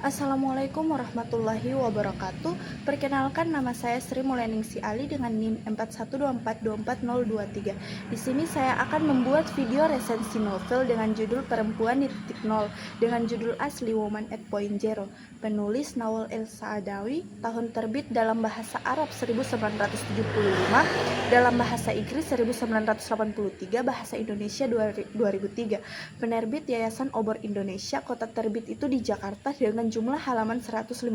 Assalamualaikum warahmatullahi wabarakatuh. Perkenalkan, nama saya Sri Mulyaningsi Ali dengan NIM 4124240023. Di sini saya akan membuat video resensi novel dengan judul Perempuan di Titik Nol dengan judul asli Woman at Point Zero. Penulis Nawal El-Saadawi, tahun terbit dalam bahasa Arab 1975, dalam bahasa Inggris 1983, bahasa Indonesia 2003. Penerbit Yayasan Obor Indonesia, kota terbit itu di Jakarta dengan jumlah halaman 156.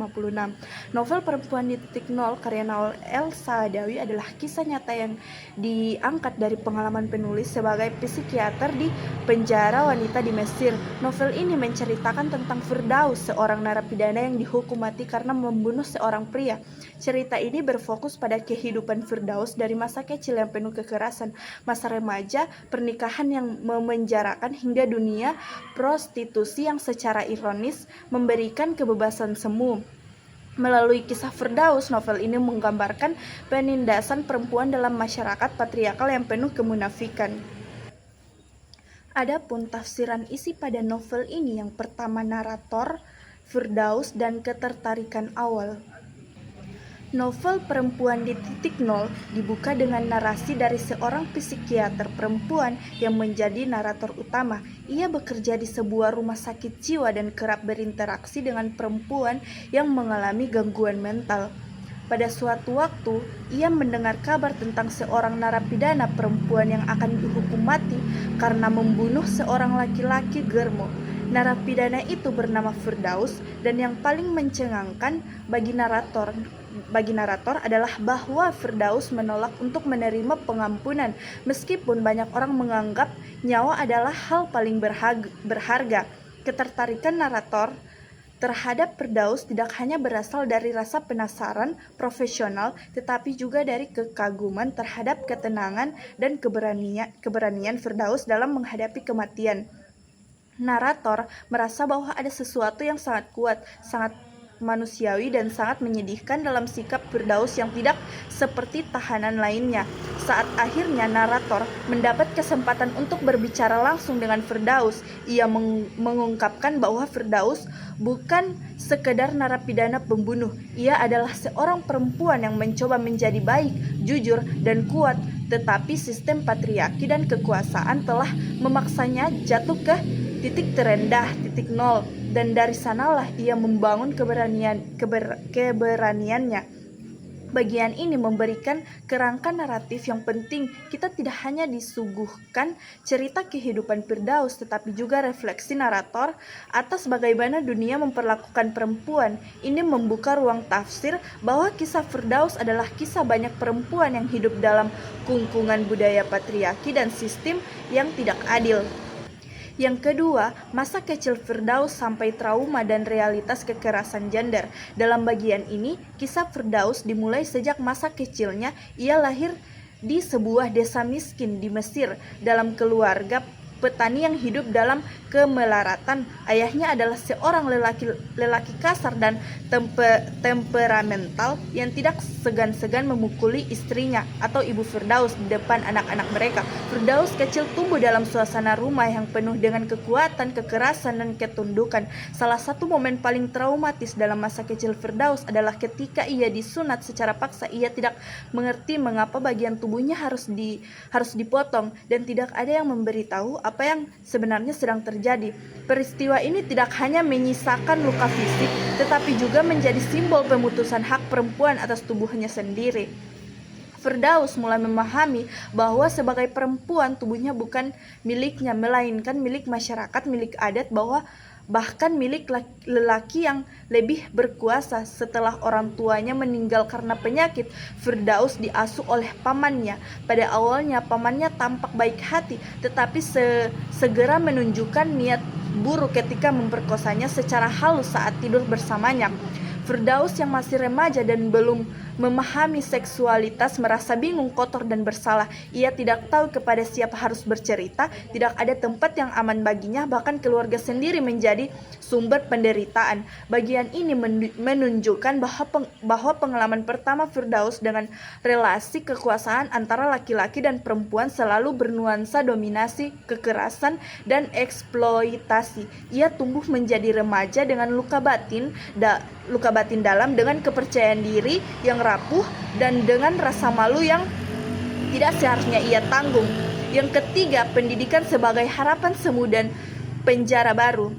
Novel Perempuan di Titik Nol karya Nawal El-Saadawi adalah kisah nyata yang diangkat dari pengalaman penulis sebagai psikiater di penjara wanita di Mesir. Novel ini menceritakan tentang Firdaus, seorang narapidana yang dihukum mati karena membunuh seorang pria. Cerita ini berfokus pada kehidupan Firdaus dari masa kecil yang penuh kekerasan, masa remaja, pernikahan yang memenjarakan, hingga dunia prostitusi yang secara ironis memberikan kebebasan semu. Melalui kisah Firdaus, novel ini menggambarkan penindasan perempuan dalam masyarakat patriarkal yang penuh kemunafikan. Adapun tafsiran isi pada novel ini, yang pertama narator, Firdaus, dan ketertarikan awal. Novel Perempuan di Titik Nol dibuka dengan narasi dari seorang psikiater perempuan yang menjadi narator utama. Ia bekerja di sebuah rumah sakit jiwa dan kerap berinteraksi dengan perempuan yang mengalami gangguan mental. Pada suatu waktu, ia mendengar kabar tentang seorang narapidana perempuan yang akan dihukum mati karena membunuh seorang laki-laki germo. Narapidana itu bernama Firdaus, dan yang paling mencengangkan bagi narator adalah bahwa Firdaus menolak untuk menerima pengampunan, meskipun banyak orang menganggap nyawa adalah hal paling berharga. Ketertarikan narator terhadap Firdaus tidak hanya berasal dari rasa penasaran profesional, tetapi juga dari kekaguman terhadap ketenangan dan keberanian Firdaus dalam menghadapi kematian. Narator merasa bahwa ada sesuatu yang sangat kuat, sangat manusiawi, dan sangat menyedihkan dalam sikap Firdaus yang tidak seperti tahanan lainnya. Saat akhirnya narator mendapat kesempatan untuk berbicara langsung dengan Firdaus, ia mengungkapkan bahwa Firdaus bukan sekedar narapidana pembunuh. Ia adalah seorang perempuan yang mencoba menjadi baik, jujur, dan kuat, tetapi sistem patriarki dan kekuasaan telah memaksanya jatuh ke titik terendah, titik nol, dan dari sanalah ia membangun keberaniannya. Bagian ini memberikan kerangka naratif yang penting. Kita tidak hanya disuguhkan cerita kehidupan Firdaus, tetapi juga refleksi narator atas bagaimana dunia memperlakukan perempuan. Ini membuka ruang tafsir bahwa kisah Firdaus adalah kisah banyak perempuan yang hidup dalam kungkungan budaya patriarki dan sistem yang tidak adil. Yang kedua, masa kecil Firdaus sampai trauma dan realitas kekerasan gender. Dalam bagian ini, kisah Firdaus dimulai sejak masa kecilnya. Ia lahir di sebuah desa miskin di Mesir dalam keluarga petani yang hidup dalam kemelaratan. Ayahnya adalah seorang lelaki kasar dan temperamental yang tidak segan-segan memukuli istrinya atau ibu Firdaus di depan anak-anak mereka. Firdaus kecil tumbuh dalam suasana rumah yang penuh dengan kekuatan, kekerasan, dan ketundukan. Salah satu momen paling traumatis dalam masa kecil Firdaus adalah ketika ia disunat secara paksa. Ia tidak mengerti mengapa bagian tubuhnya harus dipotong, dan tidak ada yang memberitahu apa yang sebenarnya sedang terjadi. Peristiwa ini tidak hanya menyisakan luka fisik, tetapi juga menjadi simbol pemutusan hak perempuan atas tubuhnya sendiri. Firdaus mulai memahami bahwa sebagai perempuan tubuhnya bukan miliknya, melainkan milik masyarakat, milik adat, bahkan milik lelaki yang lebih berkuasa. Setelah orang tuanya meninggal karena penyakit, Firdaus diasuh oleh pamannya. Pada awalnya pamannya tampak baik hati, tetapi segera menunjukkan niat buruk ketika memperkosanya secara halus saat tidur bersamanya. Firdaus yang masih remaja dan belum memahami seksualitas, merasa bingung, kotor, dan bersalah. Ia tidak tahu kepada siapa harus bercerita, tidak ada tempat yang aman baginya, bahkan keluarga sendiri menjadi sumber penderitaan. Bagian ini menunjukkan bahwa pengalaman pertama Firdaus dengan relasi kekuasaan antara laki-laki dan perempuan selalu bernuansa dominasi, kekerasan, dan eksploitasi. Ia tumbuh menjadi remaja dengan luka batin dalam, dengan kepercayaan diri yang rapuh, dan dengan rasa malu yang tidak seharusnya ia tanggung. Yang ketiga, pendidikan sebagai harapan semu dan penjara baru.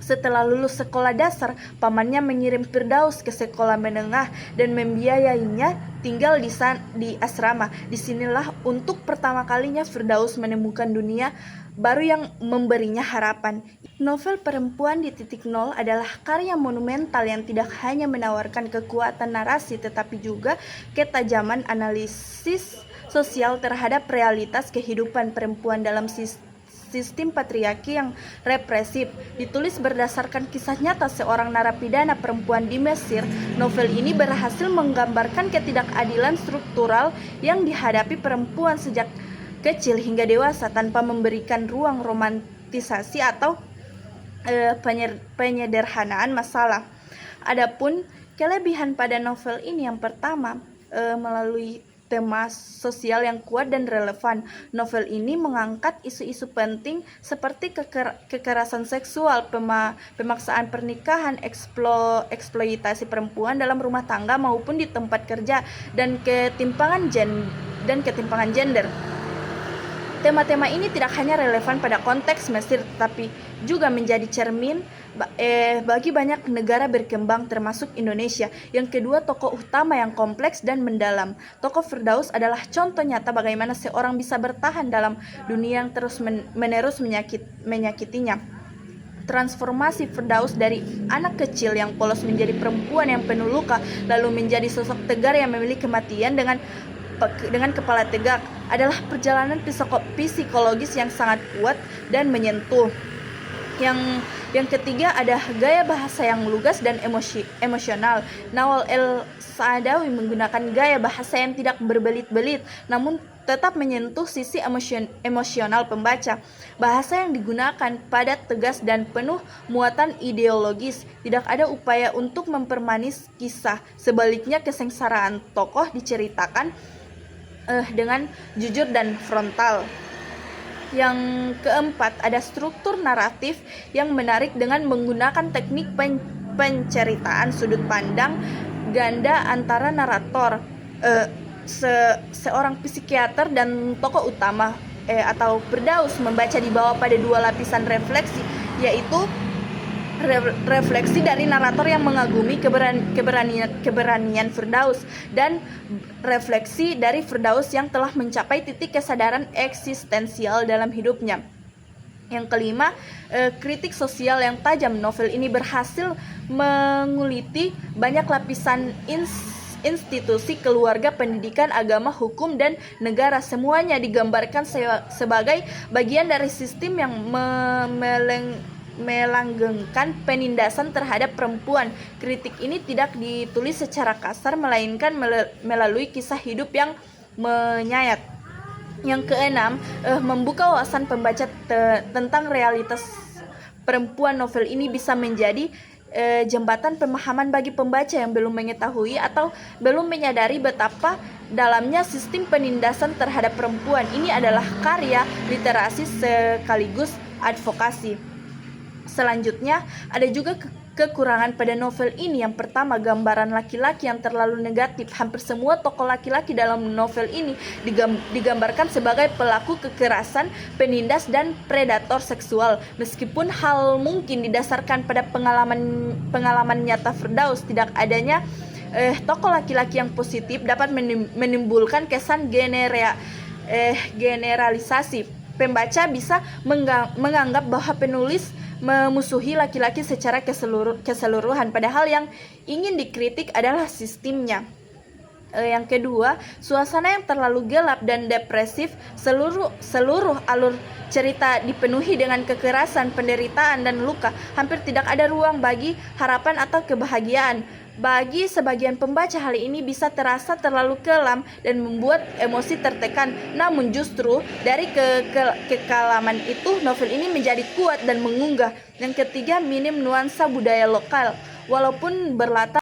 Setelah lulus sekolah dasar, pamannya mengirim Firdaus ke sekolah menengah dan membiayainya tinggal di asrama. Disinilah untuk pertama kalinya Firdaus menemukan dunia baru yang memberinya harapan. Novel Perempuan di Titik Nol adalah karya monumental yang tidak hanya menawarkan kekuatan narasi tetapi juga ketajaman analisis sosial terhadap realitas kehidupan perempuan dalam sistem patriarki yang represif. Ditulis berdasarkan kisah nyata seorang narapidana perempuan di Mesir, novel ini berhasil menggambarkan ketidakadilan struktural yang dihadapi perempuan sejak kecil hingga dewasa tanpa memberikan ruang romantisasi atau penyederhanaan masalah. Adapun kelebihan pada novel ini, yang pertama, melalui tema sosial yang kuat dan relevan. Novel ini mengangkat isu-isu penting seperti kekerasan seksual, pemaksaan pernikahan, eksploitasi perempuan dalam rumah tangga maupun di tempat kerja, dan ketimpangan gender. Tema-tema ini tidak hanya relevan pada konteks Mesir, tetapi juga menjadi cermin bagi banyak negara berkembang termasuk Indonesia. Yang kedua, tokoh utama yang kompleks dan mendalam. Tokoh Firdaus adalah contoh nyata bagaimana seorang bisa bertahan dalam dunia yang terus-menerus menyakitinya. Transformasi Firdaus dari anak kecil yang polos menjadi perempuan yang penuh luka, lalu menjadi sosok tegar yang memiliki kematian dengan kepala tegak, adalah perjalanan psikologis yang sangat kuat dan menyentuh. Yang ketiga, ada gaya bahasa yang lugas dan emosional. Nawal El-Saadawi menggunakan gaya bahasa yang tidak berbelit-belit namun tetap menyentuh sisi emosional pembaca. Bahasa yang digunakan padat, tegas, dan penuh muatan ideologis. Tidak ada upaya untuk mempermanis kisah. Sebaliknya, kesengsaraan tokoh diceritakan dengan jujur dan frontal. Yang keempat, ada struktur naratif yang menarik dengan menggunakan teknik penceritaan sudut pandang ganda antara narator, seorang psikiater, dan tokoh utama atau Firdaus membaca di bawah pada dua lapisan refleksi, yaitu refleksi dari narator yang mengagumi keberanian Firdaus, dan refleksi dari Firdaus yang telah mencapai titik kesadaran eksistensial dalam hidupnya. Yang kelima, kritik sosial yang tajam. Novel ini berhasil menguliti banyak lapisan institusi, keluarga, pendidikan, agama, hukum, dan negara. Semuanya digambarkan sebagai bagian dari sistem yang melanggengkan penindasan terhadap perempuan. Kritik ini tidak ditulis secara kasar, melainkan melalui kisah hidup yang menyayat. Yang keenam, membuka wawasan pembaca tentang realitas perempuan. Novel ini bisa menjadi jembatan pemahaman bagi pembaca yang belum mengetahui atau belum menyadari betapa dalamnya sistem penindasan terhadap perempuan. Ini adalah karya literasi sekaligus advokasi. Selanjutnya, ada juga kekurangan pada novel ini. Yang pertama, gambaran laki-laki yang terlalu negatif. Hampir semua tokoh laki-laki dalam novel ini digambarkan sebagai pelaku kekerasan, penindas, dan predator seksual. Meskipun hal mungkin didasarkan pada pengalaman nyata Firdaus, tidak adanya tokoh laki-laki yang positif dapat menimbulkan kesan generalisasi. Pembaca bisa menganggap bahwa penulis memusuhi laki-laki secara keseluruhan, padahal yang ingin dikritik adalah sistemnya. Yang kedua, suasana yang terlalu gelap dan depresif. Seluruh alur cerita dipenuhi dengan kekerasan, penderitaan, dan luka. Hampir tidak ada ruang bagi harapan atau kebahagiaan. Bagi sebagian pembaca, hal ini bisa terasa terlalu kelam dan membuat emosi tertekan. Namun justru dari kekalaman itu, novel ini menjadi kuat dan mengunggah. Yang ketiga, minim nuansa budaya lokal. Walaupun berlatar